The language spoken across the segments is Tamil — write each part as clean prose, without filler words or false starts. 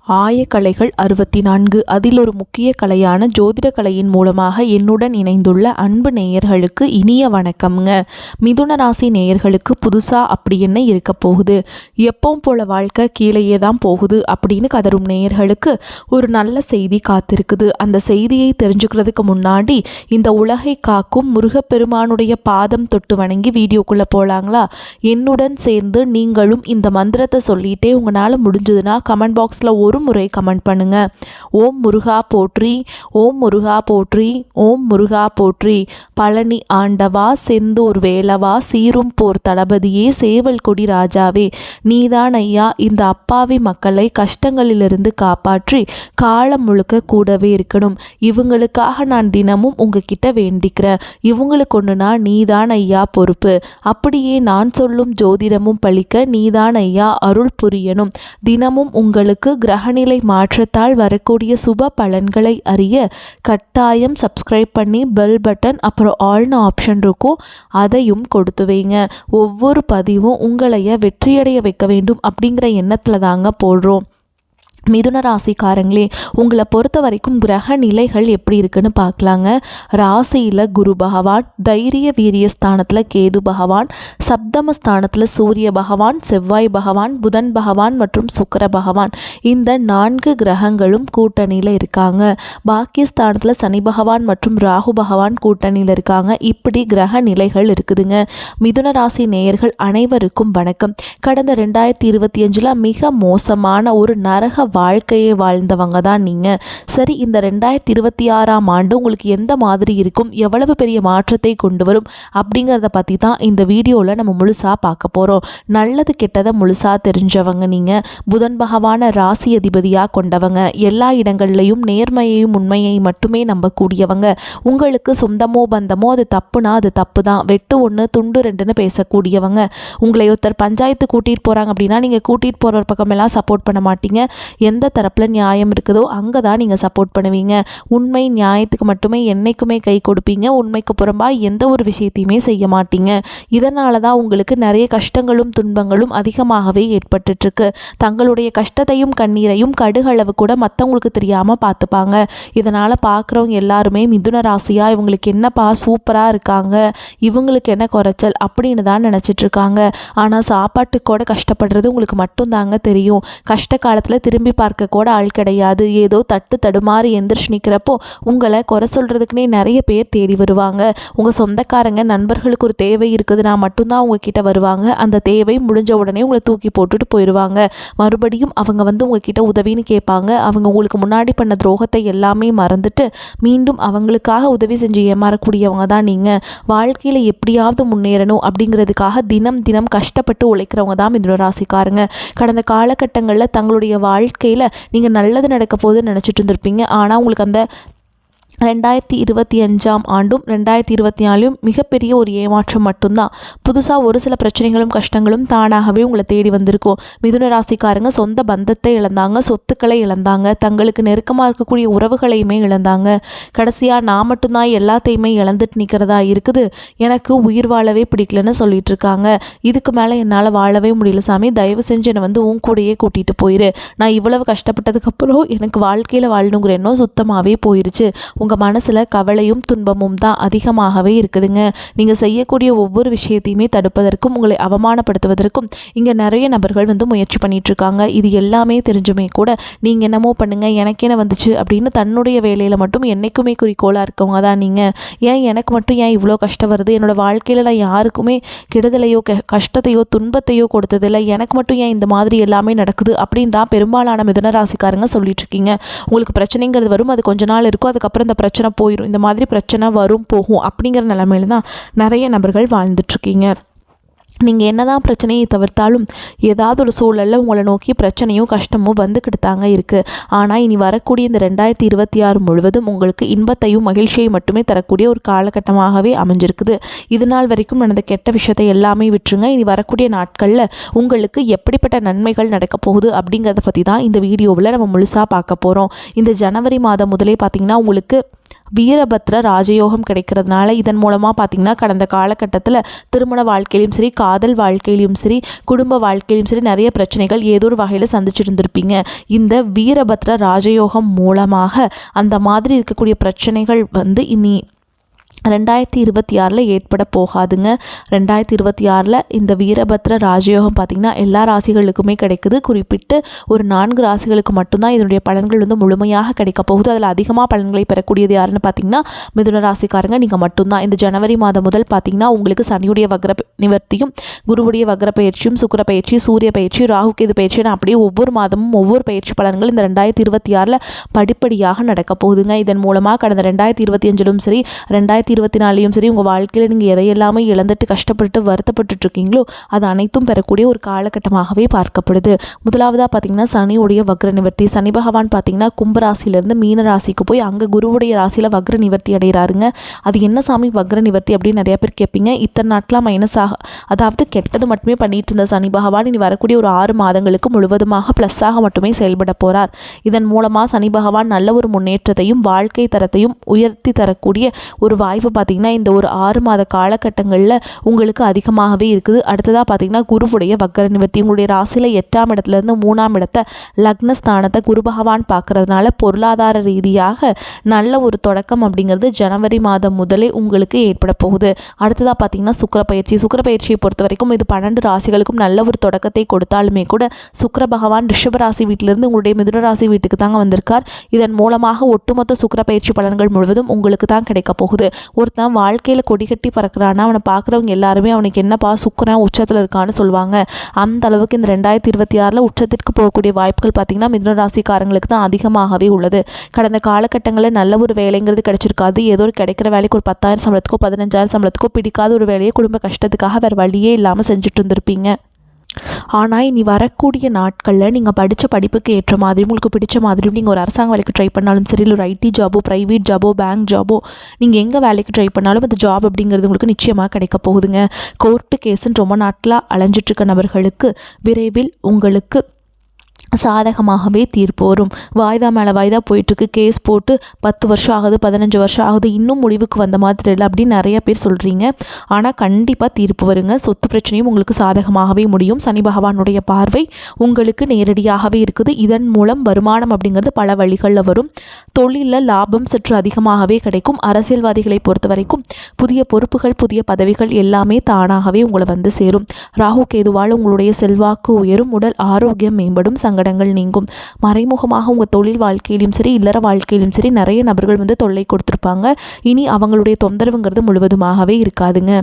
ஆயக்கலைகள் 64 அதில் ஒரு முக்கிய கலையான ஜோதிட கலையின் மூலமாக என்னுடன் இணைந்துள்ள அன்பு நேயர்களுக்கு இனிய வணக்கம்ங்க. மிதுன ராசி நேயர்களுக்கு புதுசா அப்படி என்ன இருக்க போகுது, எப்பவும் போல வாழ்க்கை கீழேயே தான் போகுது அப்படின்னு கதரும் நேயர்களுக்கு ஒரு நல்ல செய்தி காத்திருக்குது. அந்த செய்தியை தெரிஞ்சுக்கிறதுக்கு முன்னாடி இந்த உலகை காக்கும் முருகப்பெருமானுடைய பாதம் தொட்டு வணங்கி வீடியோக்குள்ள போலாங்களா? என்னுடன் சேர்ந்து நீங்களும் இந்த மந்திரத்தை சொல்லிட்டே உங்களால் முடிஞ்சதுன்னா கமெண்ட் பாக்ஸில் ஒரு முறை கமெண்ட் பண்ணுங்க. ஓம் முருகா போற்றி, ஓம் முருகா போற்றி, ஓம் முருகா போற்றி. பழனி ஆண்டவா, செந்தூர் வேலவா, சீரும் போர் தளபதியே, சேவல் கொடி ராஜாவே, நீதான் ஐயா இந்த அப்பாவி மக்களை கஷ்டங்களிலிருந்து காப்பாற்றி காலம் முழுக்க கூடவே இருக்கணும். இவங்களுக்காக நான் தினமும் உங்ககிட்ட வேண்டிக்கிறேன். இவங்களுக்கு ஒன்றுனா நீதான் ஐயா பொறுப்பு. அப்படியே நான் சொல்லும் ஜோதிடமும் பழிக்க நீதான் ஐயா அருள் புரியணும். தினமும் உங்களுக்கு கிரகநிலை மாற்றத்தால் வரக்கூடிய சுப பலன்களை அறிய கட்டாயம் சப்ஸ்கிரைப் பண்ணி பெல் பட்டன் அப்புறம் ஆல்னு ஆப்ஷன் இருக்கும், அதையும் கொடுத்து வைங்க. ஒவ்வொரு பதிவும் உங்களைய வெற்றியடைய வைக்க வேண்டும் அப்படிங்கிற எண்ணத்தில் தாங்க போடுறோம். மிதுன ராசிக்காரங்களே, உங்களை பொறுத்த வரைக்கும் கிரக நிலைகள் எப்படி இருக்குன்னு பார்க்கலாங்க. ராசியில் குரு பகவான், தைரிய வீரிய ஸ்தானத்தில் கேது பகவான், சப்தம ஸ்தானத்தில் சூரிய பகவான், செவ்வாய் பகவான், புதன் பகவான் மற்றும் சுக்கிர பகவான், இந்த 4 கிரகங்களும் கூட்டணியில் இருக்காங்க. பாக்கியஸ்தானத்தில் சனி பகவான் மற்றும் ராகு பகவான் கூட்டணியில் இருக்காங்க. இப்படி கிரக நிலைகள் இருக்குதுங்க. மிதுன ராசி நேயர்கள் அனைவருக்கும் வணக்கம். கடந்த 2025 மிக மோசமான ஒரு நரக வாழ்க்கையை வாழ்ந்தவங்க தான் நீங்கள். சரி, இந்த 2026ஆம் ஆண்டு உங்களுக்கு எந்த மாதிரி இருக்கும், எவ்வளவு பெரிய மாற்றத்தை கொண்டு வரும் அப்படிங்கிறத பற்றி தான் இந்த வீடியோவில் நம்ம முழுசாக பார்க்க போகிறோம். நல்லது கெட்டதை முழுசாக தெரிஞ்சவங்க நீங்கள். புதன் பகவான ராசி அதிபதியாக கொண்டவங்க, எல்லா இடங்கள்லையும் நேர்மையையும் உண்மையை மட்டுமே நம்பக்கூடியவங்க. உங்களுக்கு சொந்தமோ பந்தமோ அது தப்புனா அது தப்பு தான், வெட்டு 1 துண்டு 2ன்னு பேசக்கூடியவங்க. உங்களை ஒருத்தர் பஞ்சாயத்து கூட்டிகிட்டு போகிறாங்க அப்படின்னா நீங்கள் கூட்டிகிட்டு போகிற பக்கமெல்லாம் சப்போர்ட் பண்ண மாட்டீங்க. எந்த தரப்பில் நியாயம் இருக்குதோ அங்கே தான் நீங்கள் சப்போர்ட் பண்ணுவீங்க. உண்மை நியாயத்துக்கு மட்டுமே என்றைக்குமே கை கொடுப்பீங்க. உண்மைக்கு புறம்பாக எந்த ஒரு விஷயத்தையுமே செய்ய மாட்டீங்க. இதனால தான் உங்களுக்கு நிறைய கஷ்டங்களும் துன்பங்களும் அதிகமாகவே ஏற்பட்டுருக்கு. தங்களுடைய கஷ்டத்தையும் கண்ணீரையும் கடுகளவு கூட மற்றவங்களுக்கு தெரியாமல் பார்த்துப்பாங்க. இதனால் பார்க்குறவங்க எல்லாருமே மிதுன ராசியாக இவங்களுக்கு என்னப்பா சூப்பராக இருக்காங்க, இவங்களுக்கு என்ன குறைச்சல் அப்படின்னு தான் நினச்சிட்ருக்காங்க. ஆனால் சாப்பாட்டுக்கூட கஷ்டப்படுறது உங்களுக்கு மட்டும்தாங்க தெரியும். கஷ்ட காலத்தில் திரும்பி பார்க்க கூட ஆள் கிடையாது. ஏதோ தட்டு தடுமாறி எந்திரிச்சு நிற்கிறப்போ உங்களை குறை சொல்கிறதுக்குனே நிறைய பேர் தேடி வருவாங்க. உங்கள் சொந்தக்காரங்க நண்பர்களுக்கு ஒரு தேவை இருக்குதுன்னா மட்டும்தான் உங்ககிட்ட வருவாங்க. அந்த தேவை முடிஞ்ச உடனே உங்களை தூக்கி போட்டுட்டு போயிடுவாங்க. மறுபடியும் அவங்க வந்து உங்ககிட்ட உதவின்னு கேட்பாங்க. அவங்க உங்களுக்கு முன்னாடி பண்ண துரோகத்தை எல்லாமே மறந்துட்டு மீண்டும் அவங்களுக்காக உதவி செஞ்சு ஏமாறக்கூடியவங்க தான் நீங்கள். வாழ்க்கையில் எப்படியாவது முன்னேறணும் அப்படிங்கிறதுக்காக தினம் தினம் கஷ்டப்பட்டு உழைக்கிறவங்க தான் மிதுன ராசிக்காரங்க. கடந்த காலகட்டங்களில் தங்களுடைய வாழ்க்கையில் நீங்கள் நல்லது நடக்க போகுதுன்னு நினச்சிட்டு இருந்திருப்பீங்க. ஆனால் உங்களுக்கு அந்த 2025ஆம் ஆண்டும் 2024லும் மிகப்பெரிய ஒரு ஏமாற்றம் மட்டும்தான். புதுசாக ஒரு சில பிரச்சனைகளும் கஷ்டங்களும் தானாகவே உங்களை தேடி வந்திருக்கும். மிதுன ராசிக்காரங்க சொந்த பந்தத்தை இழந்தாங்க, சொத்துக்களை இழந்தாங்க, தங்களுக்கு நெருக்கமாக இருக்கக்கூடிய உறவுகளையுமே இழந்தாங்க. கடைசியாக நான் மட்டும்தான் எல்லாத்தையுமே இழந்துட்டு நிற்கிறதா இருக்குது, எனக்கு உயிர் வாழவே பிடிக்கலன்னு சொல்லிட்டு இருக்காங்க. இதுக்கு மேலே என்னால் வாழவே முடியல சாமி, தயவு செஞ்சு என்னை வந்து உன் கூடையே கூட்டிகிட்டு போயிரு. நான் இவ்வளவு கஷ்டப்பட்டதுக்கப்புறம் எனக்கு வாழ்க்கையில் வாழணுங்கிற எண்ணம் சுத்தமாகவே போயிருச்சு. உங்கள் மனசில் கவலையும் துன்பமும் தான் அதிகமாகவே இருக்குதுங்க. நீங்கள் செய்யக்கூடிய ஒவ்வொரு விஷயத்தையுமே தடுப்பதற்கும் உங்களை அவமானப்படுத்துவதற்கும் இங்கே நிறைய நபர்கள் வந்து முயற்சி பண்ணிகிட்ருக்காங்க. இது எல்லாமே தெரிஞ்சுமே கூட நீங்கள் என்னமோ பண்ணுங்கள், எனக்கு என்ன வந்துச்சு அப்படின்னு தன்னுடைய வேலையில் மட்டும் என்றைக்குமே குறிக்கோளாக இருக்கவங்க தான் நீங்கள். ஏன் எனக்கு மட்டும் ஏன் இவ்வளோ கஷ்டம் வருது, என்னோடய வாழ்க்கையில் நான் யாருக்குமே கெடுதலையோ கஷ்டத்தையோ துன்பத்தையோ கொடுத்ததில்லை, எனக்கு மட்டும் ஏன் இந்த மாதிரி எல்லாமே நடக்குது அப்படின்னு தான் பெரும்பாலான மிதுன ராசிக்காரங்க சொல்லிட்டு இருக்கீங்க. உங்களுக்கு பிரச்சனைங்கிறது வரும், அது கொஞ்ச நாள் இருக்கும், அதுக்கப்புறம் இந்த பிரச்சனை போயிடும். இந்த மாதிரி பிரச்சனை வரும் போகும் அப்படிங்கிற நிலைமையில தான் நிறைய நபர்கள் வாழ்ந்துட்டுருக்கீங்க. நீங்கள் என்னதான் பிரச்சனையை தவிர்த்தாலும் ஏதாவது ஒரு சூழலில் உங்களை நோக்கி பிரச்சனையும் கஷ்டமும் வந்துக்கிட்டு தாங்க இருக்குது. ஆனால் இனி வரக்கூடிய இந்த 2026 முழுவதும் உங்களுக்கு இன்பத்தையும் மகிழ்ச்சியை மட்டுமே தரக்கூடிய ஒரு காலகட்டமாகவே அமைஞ்சிருக்குது. இது நாள் வரைக்கும் நடந்த கெட்ட விஷயத்தை எல்லாமே விட்டுருங்க. இனி வரக்கூடிய நாட்களில் உங்களுக்கு எப்படிப்பட்ட நன்மைகள் நடக்க போகுது அப்படிங்கிறத பற்றி தான் இந்த வீடியோவில் நம்ம முழுசாக பார்க்க போகிறோம். இந்த ஜனவரி மாதம் முதலே பார்த்திங்கன்னா உங்களுக்கு வீரபத்ர ராஜயோகம் கிடைக்கிறதுனால இதன் மூலமாக பார்த்திங்கன்னா கடந்த காலகட்டத்தில் திருமண வாழ்க்கையிலும் சரி, காதல் வாழ்க்கையிலும் சரி, குடும்ப வாழ்க்கையிலும் சரி நிறைய பிரச்சனைகள் ஏதோ ஒரு வகையில் சந்திச்சிருந்திருப்பீங்க. இந்த வீரபத்ர ராஜயோகம் மூலமாக அந்த மாதிரி இருக்கக்கூடிய பிரச்சனைகள் இனி 2026 ஏற்பட போகாதுங்க. 2026 இந்த வீரபத்ர ராஜயோகம் பார்த்திங்கன்னா எல்லா ராசிகளுக்குமே கிடைக்குது. குறிப்பிட்டு ஒரு 4 ராசிகளுக்கு மட்டும்தான் இதனுடைய பலன்கள் முழுமையாக கிடைக்க போகுது. அதில் அதிகமாக பலன்களை பெறக்கூடியது யாருன்னு பார்த்திங்கன்னா மிதுன ராசிக்காரங்க நீங்கள் மட்டும்தான். இந்த ஜனவரி மாதம் முதல் பார்த்திங்கன்னா உங்களுக்கு சனியுடைய வக்ர நிவர்த்தியும், குருவுடைய வக்ர பயிற்சியும், சுக்கிர பயிற்சி, சூரிய பயிற்சி, ராகு கேது பயிற்சின்னு அப்படியே ஒவ்வொரு மாதமும் ஒவ்வொரு பயிற்சி பலன்கள் இந்த 2026 படிப்படியாக நடக்க போகுதுங்க. இதன் மூலமாக கடந்த 2025 சரி, 2024 சரி, உங்கள் வாழ்க்கையில் நீங்கள் எதையெல்லாமே இழந்துட்டு கஷ்டப்பட்டு வருத்தப்பட்டு இருக்கீங்களோ அது அனைத்தும் பெறக்கூடிய ஒரு காலகட்டமாகவே பார்க்கப்படுது. முதலாவதாக பார்த்தீங்கன்னா சனியுடைய வக்ர நிவர்த்தி. சனி பகவான் பார்த்தீங்கன்னா கும்பராசிலிருந்து மீன ராசிக்கு போய் அங்கே குருவுடைய ராசியில் வக்ர நிவர்த்தி அடைகிறாருங்க. அது என்ன சாமி வக்ர நிவர்த்தி அப்படின்னு நிறைய பேர் கேட்பீங்க. இத்தனை நாட்களாக மைனஸாக, அதாவது கெட்டது மட்டுமே பண்ணிட்டு இருந்த சனி பகவான் இனி வரக்கூடிய ஒரு 6 மாதங்களுக்கு முழுவதுமாக ப்ளஸ்ஸாக மட்டுமே செயல்பட போகிறார். இதன் மூலமாக சனி பகவான் நல்ல ஒரு முன்னேற்றத்தையும் வாழ்க்கை தரத்தையும் உயர்த்தி தரக்கூடிய ஒரு வாய்ப்பு பார்த்திங்கன்னா இந்த ஒரு 6 மாத காலகட்டங்களில் உங்களுக்கு அதிகமாகவே இருக்குது. அடுத்ததாக பார்த்திங்கன்னா குருவுடைய வக்ர நிவர்த்தி. உங்களுடைய ராசியில் 8ஆம் இடத்துலேருந்து 3ஆம் இடத்தை லக்னஸ்தானத்தை குரு பகவான் பார்க்கறதுனால பொருளாதார ரீதியாக நல்ல ஒரு தொடக்கம் அப்படிங்கிறது ஜனவரி மாதம் முதலே உங்களுக்கு ஏற்பட போகுது. அடுத்ததாக பார்த்திங்கன்னா சுக்கிர பயிற்சி. சுக்கிர பயிற்சியை பொறுத்த வரைக்கும் இது 12 ராசிகளுக்கும் நல்ல ஒரு தொடக்கத்தை கொடுத்தாலுமே கூட சுக்கிர பகவான் ரிஷப ராசி வீட்டிலிருந்து உங்களுடைய மிதுன ராசி வீட்டுக்கு தாங்க வந்திருக்கார். இதன் மூலமாக ஒட்டுமொத்த சுக்கிர பயிற்சி பலன்கள் முழுவதும் உங்களுக்கு தான் கிடைக்க போகுது. ஒருத்தன் வாழ்க்கையில் கொடி கட்டி பறக்கிறான்னா அவனை பார்க்குறவங்க எல்லாருமே அவனுக்கு என்னப்பா சுக்கிரன் உச்சத்தில் இருக்கான்னு சொல்லுவாங்க. அந்த அளவுக்கு இந்த 2026 உச்சத்திற்கு போகக்கூடிய வாய்ப்புகள் பார்த்திங்கன்னா மிதுன ராசிக்காரங்களுக்கு தான் அதிகமாகவே உள்ளது. கடந்த காலகட்டங்களில் நல்ல ஒரு வேலைங்கிறது கிடைச்சிருக்காது. ஏதோ ஒரு கிடைக்கிற வேலைக்கு ஒரு 10,000 சம்பளத்துக்கோ 15,000 சம்பளத்துக்கோ பிடிக்காத ஒரு வேலையை குடும்ப கஷ்டத்துக்காக வேறு வழியே இல்லாமல் செஞ்சுட்டு இருந்திருப்பீங்க. ஆனால் இனி வரக்கூடிய நாட்களில் நீங்கள் படித்த படிப்புக்கு ஏற்ற மாதிரி உங்களுக்கு பிடிச்ச மாதிரியும் நீங்கள் ஒரு அரசாங்க வேலைக்கு ட்ரை பண்ணாலும் சரி, இல்லை ஒரு ஐடி ஜாபோ, ப்ரைவேட் ஜாபோ, பேங்க் ஜாபோ, நீங்கள் எங்கே வேலைக்கு ட்ரை பண்ணாலும் அந்த ஜாப் அப்படிங்கிறது உங்களுக்கு நிச்சயமாக கிடைக்க போகுதுங்க. கோர்ட்டு கேஸுன்னு ரொம்ப நாட்களாக அலைஞ்சிட்ருக்க நபர்களுக்கு விரைவில் உங்களுக்கு சாதகமாகவே தீர்ப்பு வரும். வாய்தா மேலே வாய்தா போயிட்டுருக்கு, கேஸ் போட்டு 10 வருஷம் ஆகுது, 15 வருஷம் ஆகுது, இன்னும் முடிவுக்கு வந்த மாதிரி இல்லை அப்படின்னு நிறைய பேர் சொல்கிறீங்க. ஆனால் கண்டிப்பாக தீர்ப்பு வருங்க. சொத்து பிரச்சனையும் உங்களுக்கு சாதகமாகவே முடியும். சனி பகவானுடைய பார்வை உங்களுக்கு நேரடியாகவே இருக்குது. இதன் மூலம் வருமானம் அப்படிங்கிறது பல வழிகளில் வரும். தொழிலில் லாபம் சற்று அதிகமாகவே கிடைக்கும். அரசியல்வாதிகளை பொறுத்த வரைக்கும் புதிய பொறுப்புகள், புதிய பதவிகள் எல்லாமே தானாகவே உங்களை சேரும். ராகு கேதுவால் உங்களுடைய செல்வாக்கு உயரும், உடல் ஆரோக்கியம் மேம்படும், சங்கடங்கள் நீங்கும். மறைமுகமாக உங்கள் தொழில் வாழ்க்கையிலும் சரி, இல்லற வாழ்க்கையிலும் சரி நிறைய நபர்கள் தொல்லை கொடுத்துருப்பாங்க. இனி அவங்களுடைய தொந்தரவுங்கிறது முழுவதுமாகவே இருக்காதுங்க.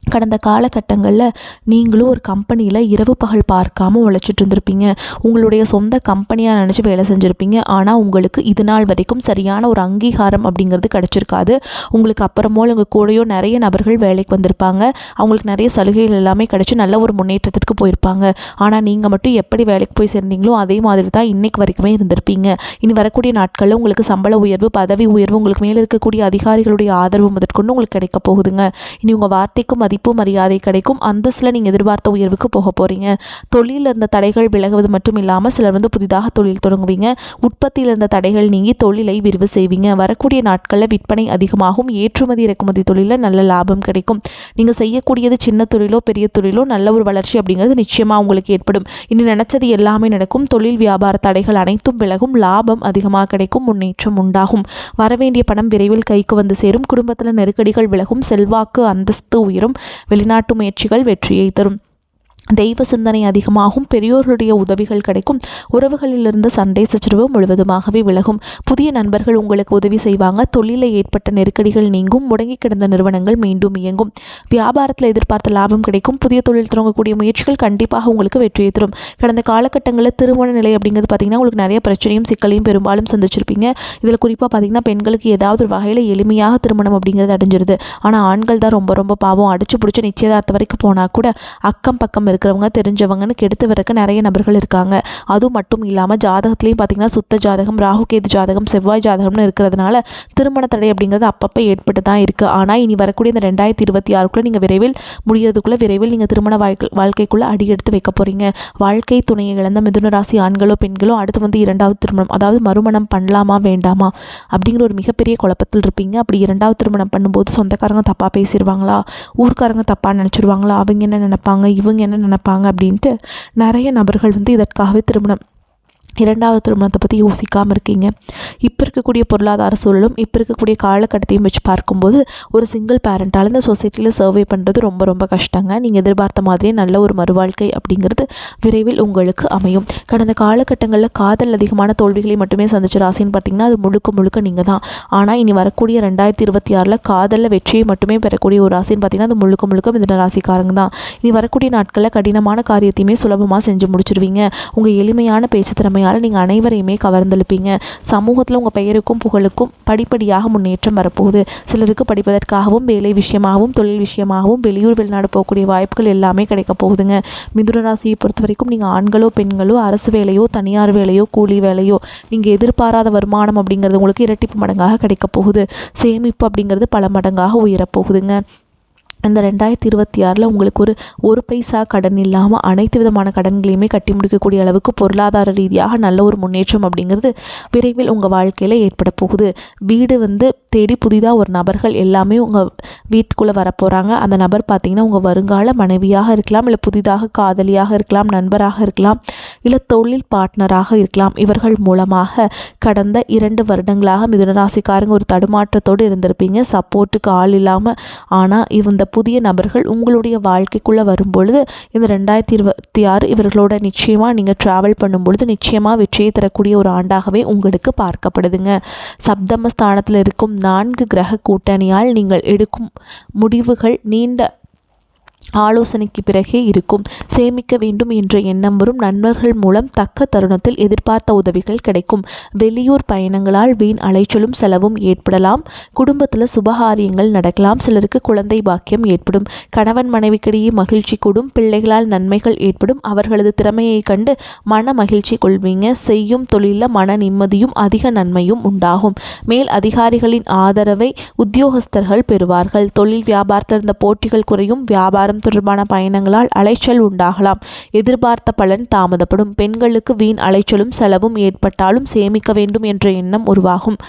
கடந்த காலகட்டங்களில் நீங்களும் ஒரு கம்பெனியில் இரவு பகல் பார்க்காம உழைச்சிட்டு இருந்திருப்பீங்க. உங்களுடைய சொந்த கம்பெனியாக நினச்சி வேலை செஞ்சுருப்பீங்க. ஆனால் உங்களுக்கு இது நாள் வரைக்கும் சரியான ஒரு அங்கீகாரம் அப்படிங்கிறது கிடச்சிருக்காது. உங்களுக்கு அப்புறமோ உங்கள் கூடயோ நிறைய நபர்கள் வேலைக்கு வந்திருப்பாங்க. அவங்களுக்கு நிறைய சலுகைகள் எல்லாமே கிடச்சி நல்ல ஒரு முன்னேற்றத்திற்கு போயிருப்பாங்க. ஆனால் நீங்கள் மட்டும் எப்படி வேலைக்கு போய் சேர்ந்தீங்களோ அதே மாதிரி தான் இன்றைக்கு வரைக்குமே இருந்திருப்பீங்க. இனி வரக்கூடிய நாட்களில் உங்களுக்கு சம்பள உயர்வு, பதவி உயர்வு, உங்களுக்கு மேலே இருக்கக்கூடிய அதிகாரிகளுடைய ஆதரவு முதற்கொண்டு உங்களுக்கு கிடைக்க போகுதுங்க. இனி உங்கள் வார்த்தைக்கும் மதிப்பு மரியாதை கிடைக்கும். அந்தஸ்தில் நீங்கள் எதிர்பார்த்த உயர்வுக்கு போக போகிறீங்க. தொழிலில் இருந்த தடைகள் விலகுவது மட்டும் இல்லாமல் சிலர் புதிதாக தொழில் தொடங்குவீங்க. உற்பத்தியில் இருந்த தடைகள் நீங்கி தொழிலை விரிவு செய்வீங்க. வரக்கூடிய நாட்களில் விற்பனை அதிகமாகும். ஏற்றுமதி இறக்குமதி தொழிலில் நல்ல லாபம் கிடைக்கும். நீங்கள் செய்யக்கூடியது சின்ன தொழிலோ பெரிய தொழிலோ நல்ல ஒரு வளர்ச்சி அப்படிங்கிறது நிச்சயமாக உங்களுக்கு ஏற்படும். இனி நினைச்சது எல்லாமே நடக்கும். தொழில் வியாபார தடைகள் அனைத்தும் விலகும். லாபம் அதிகமாக கிடைக்கும். முன்னேற்றம் உண்டாகும். வரவேண்டிய பணம் விரைவில் கைக்கு சேரும். குடும்பத்தில் நெருக்கடிகள் விலகும். செல்வாக்கு அந்தஸ்து உயரும். வெளிநாட்டு முயற்சிகள் வெற்றியை தரும். தெய்வ சிந்தனை அதிகமாகும். பெரியோர்களுடைய உதவிகள் கிடைக்கும். உறவுகளிலிருந்து சண்டை சச்சரவு முழுவதுமாகவே விலகும். புதிய நண்பர்கள் உங்களுக்கு உதவி செய்வாங்க. தொழிலில் ஏற்பட்ட நெருக்கடிகள் நீங்கும். முடங்கி கிடந்த நிறுவனங்கள் மீண்டும் இயங்கும். வியாபாரத்தில் எதிர்பார்த்த லாபம் கிடைக்கும். புதிய தொழில் தொடங்கக்கூடிய முயற்சிகள் கண்டிப்பாக உங்களுக்கு வெற்றியை தரும். கடந்த காலகட்டங்களில் திருமண நிலை அப்படிங்கிறது பார்த்திங்கன்னா உங்களுக்கு நிறைய பிரச்சனையும் சிக்கலையும் பெரும்பாலும் சந்திச்சிருப்பீங்க. இதில் குறிப்பாக பார்த்திங்கன்னா பெண்களுக்கு ஏதாவது ஒரு வகையில் எளிமையாக திருமணம் அப்படிங்கிறது அடைஞ்சிருது. ஆனால் ஆண்கள் தான் ரொம்ப ரொம்ப பாவம். அடிச்சு பிடிச்சி நிச்சயதார்த்தம் வரைக்கும் போனால் கூட அக்கம் பக்கம் இருக்கிறவங்க தெரிஞ்சவங்கன்னு கெடுத்து வரக்க நிறைய நபர்கள் இருக்காங்க. அதுவும் மட்டும் இல்லாமல் ஜாதகத்துலேயும் பார்த்திங்கன்னா சுத்த ஜாதகம், ராகுகேது ஜாதகம், செவ்வாய் ஜாதகம்னு இருக்கிறதுனால திருமண தடை அப்படிங்கிறது அப்பப்போ ஏற்பட்டு தான் இருக்குது. ஆனால் இனி வரக்கூடிய இந்த 2026க்குள்ளே நீங்கள் விரைவில் நீங்கள் திருமண வாழ்க்கைக்குள்ளே அடி எடுத்து வைக்க போகிறீங்க. வாழ்க்கை துணையை இழந்த மிதுன ராசி ஆண்களோ பெண்களோ அடுத்து வந்து 2வது திருமணம், அதாவது மறுமணம் பண்ணலாமா வேண்டாமா அப்படிங்கிற ஒரு மிகப்பெரிய குழப்பத்தில் இருப்பீங்க. அப்படி 2வது திருமணம் பண்ணும்போது சொந்தக்காரங்க தப்பாக பேசிடுவாங்களா, ஊர்க்காரங்க தப்பாக நினச்சிடுவாங்களா, அவங்க என்ன நினைப்பாங்க, இவங்க என்ன நினைப்பாங்க அப்படின்ட்டு நிறைய நபர்கள் வந்து இதற்காகவே 2வது திருமணத்தை பற்றி யோசிக்காமல் இருக்கீங்க. இப்போ இருக்கக்கூடிய பொருளாதார சூழலும் இப்போ இருக்கக்கூடிய காலகட்டத்தையும் வச்சு பார்க்கும்போது ஒரு சிங்கிள் பேரண்ட்டால் இந்த சொசைட்டியில் சர்வே பண்ணுறது ரொம்ப ரொம்ப கஷ்டங்க. நீங்கள் எதிர்பார்த்த மாதிரியே நல்ல ஒரு மறுவாழ்க்கை அப்படிங்கிறது விரைவில் உங்களுக்கு அமையும். கடந்த காலகட்டங்களில் காதல் அதிகமான தோல்விகளை மட்டுமே சந்திச்ச ராசின்னு பார்த்திங்கன்னா அது முழுக்க நீங்கள் தான். ஆனால் இனி வரக்கூடிய 2026 காதலில் வெற்றியை மட்டுமே பெறக்கூடிய ஒரு ராசின்னு பார்த்திங்கன்னா அது முழுக்க மிதுன ராசிக்காரங்க தான். இனி வரக்கூடிய நாட்களில் கடினமான காரியத்தையுமே சுலபமாக செஞ்சு முடிச்சிருவீங்க. உங்கள் எளிமையான பேச்சு திறமையால் நீங்கள் அனைவரையுமே கவர்ந்தெழுப்பீங்க. சமூகத்தில் உங்கள் பெயருக்கும் புகழுக்கும் படிப்படியாக முன்னேற்றம் வரப்போகுது. சிலருக்கு படிப்பதற்காகவும் வேலை விஷயமாகவும் தொழில் விஷயமாகவும் வெளியூர் வெளிநாடு போகக்கூடிய வாய்ப்புகள் எல்லாமே கிடைக்க போகுதுங்க. மிதுன ராசியை பொறுத்த வரைக்கும் நீங்கள் ஆண்களோ பெண்களோ அரசு வேலையோ தனியார் வேலையோ கூலி வேலையோ நீங்கள் எதிர்பாராத வருமானம் அப்படிங்கிறது உங்களுக்கு இரட்டிப்பு மடங்காக கிடைக்க போகுது. சேமிப்பு அப்படிங்கிறது பல மடங்காக உயரப்போகுதுங்க. இந்த 2026 உங்களுக்கு ஒரு பைசா கடன் இல்லாமல் அனைத்து விதமான கடன்களையுமே கட்டி முடிக்கக்கூடிய அளவுக்கு பொருளாதார ரீதியாக நல்ல ஒரு முன்னேற்றம் அப்படிங்கிறது விரைவில் உங்கள் வாழ்க்கையில் ஏற்பட போகுது. வீடு வந்து தேடி புதிதாக ஒரு நபர்கள் எல்லாமே உங்கள் வீட்டுக்குள்ளே வரப்போகிறாங்க. அந்த நபர் பார்த்திங்கன்னா உங்கள் வருங்கால மனைவியாக இருக்கலாம், இல்லை புதிதாக காதலியாக இருக்கலாம், நண்பராக இருக்கலாம், இல்லை தொழில் பார்ட்னராக இருக்கலாம். இவர்கள் மூலமாக கடந்த 2 வருடங்களாக மிதுனராசிக்காரங்க ஒரு தடுமாற்றத்தோடு இருந்திருப்பீங்க, சப்போர்ட்டுக்கு ஆள் இல்லாமல். ஆனால் இந்த புதிய நபர்கள் உங்களுடைய வாழ்க்கைக்குள்ளே வரும்பொழுது இந்த 2026 இவர்களோட நிச்சயமாக நீங்கள் ட்ராவல் பண்ணும்பொழுது நிச்சயமாக வெற்றியை தரக்கூடிய ஒரு ஆண்டாகவே உங்களுக்கு பார்க்கப்படுதுங்க. சப்தமஸ்தானத்தில் இருக்கும் 4 கிரக கூட்டணியால் நீங்கள் எடுக்கும் முடிவுகள் நீண்ட ஆலோசனைக்கு பிறகே இருக்கும். சேமிக்க வேண்டும் என்ற எண்ணம் வரும். நண்பர்கள் மூலம் தக்க தருணத்தில் எதிர்பார்த்த உதவிகள் கிடைக்கும். வெளியூர் பயணங்களால் வீண் அலைச்சலும் செலவும் ஏற்படலாம். குடும்பத்தில் சுபகாரியங்கள் நடக்கலாம். சிலருக்கு குழந்தை பாக்கியம் ஏற்படும். கணவன் மனைவிக்கிடையே மகிழ்ச்சி கூடும். பிள்ளைகளால் நன்மைகள் ஏற்படும். அவர்களது திறமையை கண்டு மன மகிழ்ச்சி கொள்வீங்க. செய்யும் தொழிலில் மன நிம்மதியும் அதிக நன்மையும் உண்டாகும். மேல் அதிகாரிகளின் ஆதரவை உத்தியோகஸ்தர்கள் பெறுவார்கள். தொழில் வியாபாரத்தில் இருந்த போட்டிகள் குறையும். வியாபாரம் தொடர்பான பயணங்களால் அலைச்சல் உண்டாகலாம். எதிர்பார்த்த பலன் தாமதப்படும். பெண்களுக்கு வீண் அலைச்சலும் செலவும் ஏற்பட்டாலும் சேமிக்க வேண்டும் என்ற எண்ணம் உருவாகும்.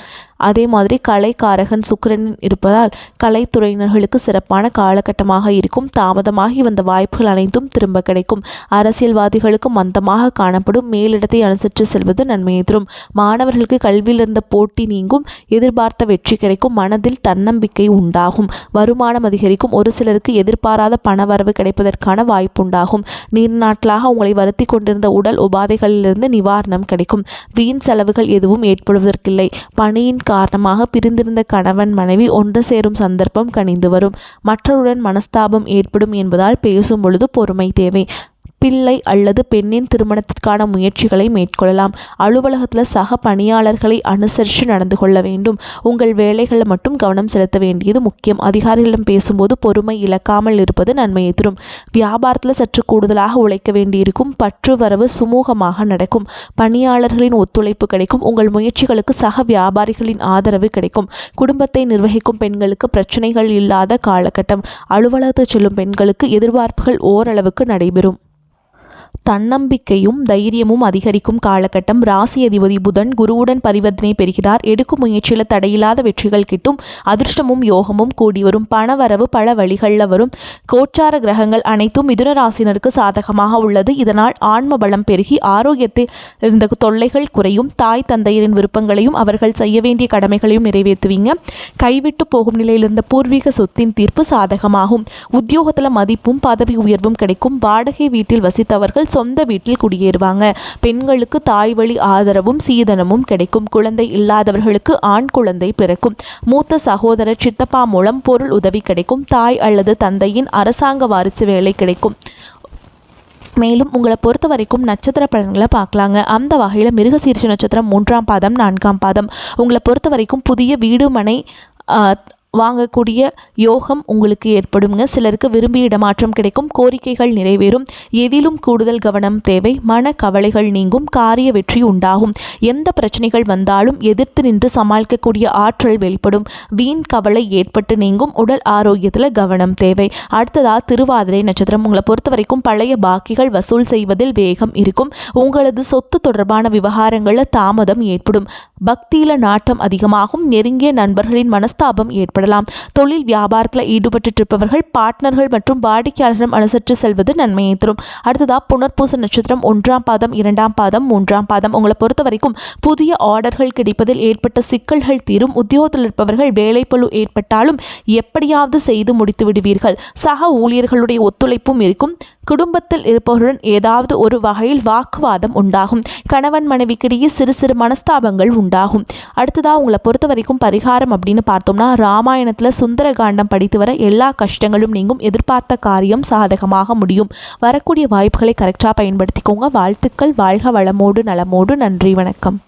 அதே மாதிரி கலைக்காரகன் சுக்கிரன் இருப்பதால் கலைத்துறையினர்களுக்கு சிறப்பான காலகட்டமாக இருக்கும். தாமதமாகி வந்த வாய்ப்புகள் அனைத்தும் திரும்ப கிடைக்கும். அரசியல்வாதிகளுக்கு மந்தமாக காணப்படும். மேலிடத்தை அனுசரித்து செல்வது நன்மையை தரும். மாணவர்களுக்கு கல்வியில் இருந்த போட்டி நீங்கும். எதிர்பார்த்த வெற்றி கிடைக்கும். மனதில் தன்னம்பிக்கை உண்டாகும். வருமானம் அதிகரிக்கும். ஒரு சிலருக்கு எதிர்பாராத பணவரவு கிடைப்பதற்கான வாய்ப்புண்டாகும். நீண்ட நாட்களாக உங்களை வருத்தி கொண்டிருந்த உடல் உபாதைகளிலிருந்து நிவாரணம் கிடைக்கும். வீண் செலவுகள் எதுவும் ஏற்படுவதற்கில்லை. பணியின் காரணமாக பிரிந்திருந்த கணவன் மனைவி ஒன்று சேரும் சந்தர்ப்பம் கனிந்து வரும். மற்றவருடன் மனஸ்தாபம் ஏற்படும் என்பதால் பேசும் பொழுது பொறுமை தேவை. பிள்ளை அல்லது பெண்ணின் திருமணத்திற்கான முயற்சிகளை மேற்கொள்ளலாம். அலுவலகத்தில் சக பணியாளர்களை அனுசரித்து நடந்து கொள்ள வேண்டும். உங்கள் வேலைகளில் மட்டும் கவனம் செலுத்த வேண்டியது முக்கியம். அதிகாரிகளிடம் பேசும்போது பொறுமை இழக்காமல் இருப்பது நன்மையை தரும். வியாபாரத்தில் சற்று கூடுதலாக உழைக்க வேண்டியிருக்கும். பற்று வரவு சுமூகமாக நடக்கும். பணியாளர்களின் ஒத்துழைப்பு கிடைக்கும். உங்கள் முயற்சிகளுக்கு சக வியாபாரிகளின் ஆதரவு கிடைக்கும். குடும்பத்தை நிர்வகிக்கும் பெண்களுக்கு பிரச்சனைகள் இல்லாத காலகட்டம். அலுவலகத்தில் செல்லும் பெண்களுக்கு எதிர்பார்ப்புகள் ஓரளவுக்கு நடைபெறும். தன்னம்பிக்கையும் தைரியமும் அதிகரிக்கும் காலகட்டம். ராசி அதிபதி புதன் குருவுடன் பரிவர்த்தனை பெறுகிறார். எடுக்கும் முயற்சியில் தடையில்லாத வெற்றிகள் கிட்டும். அதிர்ஷ்டமும் யோகமும் கூடி வரும். பணவரவு பல வழிகளில் வரும். கோச்சார கிரகங்கள் அனைத்தும் மிதுன ராசினருக்கு சாதகமாக உள்ளது. இதனால் ஆன்ம பலம் பெருகி ஆரோக்கியத்தில் இருந்த தொல்லைகள் குறையும். தாய் தந்தையரின் விருப்பங்களையும் அவர்கள் செய்ய வேண்டிய கடமைகளையும் நிறைவேற்றுவீங்க. கைவிட்டு போகும் நிலையில் இருந்த பூர்வீக சொத்தின் தீர்ப்பு சாதகமாகும். உத்தியோகத்தில் மதிப்பும் பதவி உயர்வும் கிடைக்கும். வாடகை வீட்டில் வசித்தவர்கள் சொந்த வீட்டில் குடியேறுவாங்க. பெண்களுக்கு தாய் வழி ஆதரவும் சீதனமும் கிடைக்கும். குழந்தை இல்லாதவர்களுக்கு ஆண் குழந்தை பிறக்கும். மூத்த சகோதரர் சித்தப்பா மூலம் பொருள் உதவி கிடைக்கும். தாய் அல்லது தந்தையின் அரசாங்க வாரிசு வேலை கிடைக்கும். மேலும் உங்களை பொறுத்த வரைக்கும் நட்சத்திர பலன்களை பார்க்கலாங்க. அந்த வகையில் மிருகசீரிஷ நட்சத்திரம் 3ஆம் பாதம் 4ஆம் பாதம். உங்களை பொறுத்த வரைக்கும் புதிய வீடு மனை வாங்கக்கூடிய யோகம் உங்களுக்கு ஏற்படுங்க. சிலருக்கு விரும்பிய இடமாற்றம் கிடைக்கும், கோரிக்கைகள் நிறைவேறும், எதிலும் கூடுதல் கவனம் தேவை, மன கவலைகள் நீங்கும், காரிய வெற்றி உண்டாகும். எந்த பிரச்சனைகள் வந்தாலும் எதிர்த்து நின்று சமாளிக்கக்கூடிய ஆற்றல் வெளிப்படும், வீண் கவலை ஏற்பட்டு நீங்கும், உடல் ஆரோக்கியத்தில் கவனம் தேவை. அடுத்ததா திருவாதிரை நட்சத்திரம். உங்களை பொறுத்த வரைக்கும் பழைய பாக்கிகள் வசூல் செய்வதில் வேகம் இருக்கும். உங்களது சொத்து தொடர்பான விவகாரங்களில் தாமதம் ஏற்படும். பக்தியில நாட்டம் அதிகமாகும். நெருங்கிய நண்பர்களின் மனஸ்தாபம் ஏற்படலாம். தொழில் வியாபாரத்தில் ஈடுபட்டு இருப்பவர்கள் பார்ட்னர்கள் மற்றும் வாடிக்கையாளர்கள் அனுசரித்து செல்வது நன்மையை தரும். அடுத்ததா புனர்பூச நட்சத்திரம். 1ஆம் பாதம், 2ஆம் பாதம், 3ஆம் பாதம். உங்களை பொறுத்த வரைக்கும் புதிய ஆர்டர்கள் கிடைப்பதில் ஏற்பட்ட சிக்கல்கள் தீரும். உத்தியோகத்தில் இருப்பவர்கள் வேலைப்பளு ஏற்பட்டாலும் எப்படியாவது செய்து முடித்து விடுவீர்கள். சக ஊழியர்களுடைய ஒத்துழைப்பும் இருக்கும். குடும்பத்தில் இருப்பவருடன் ஏதாவது ஒரு வகையில் வாக்குவாதம் உண்டாகும். கணவன் மனைவிக்கிடையே சிறு சிறு மனஸ்தாபங்கள் உண்டாகும். அடுத்ததா உங்களை பொறுத்த வரைக்கும் பரிகாரம் அப்படின்னு பார்த்தோம்னா, ராமாயணத்தில் சுந்தர காண்டம் படித்து வர எல்லா கஷ்டங்களும் நீங்கும். எதிர்பார்த்த காரியம் சாதகமாக முடியும். வரக்கூடிய வாய்ப்புகளை கரெக்டாக பயன்படுத்திக்கோங்க. வாழ்த்துக்கள். வாழ்க வளமோடு நலமோடு. நன்றி, வணக்கம்.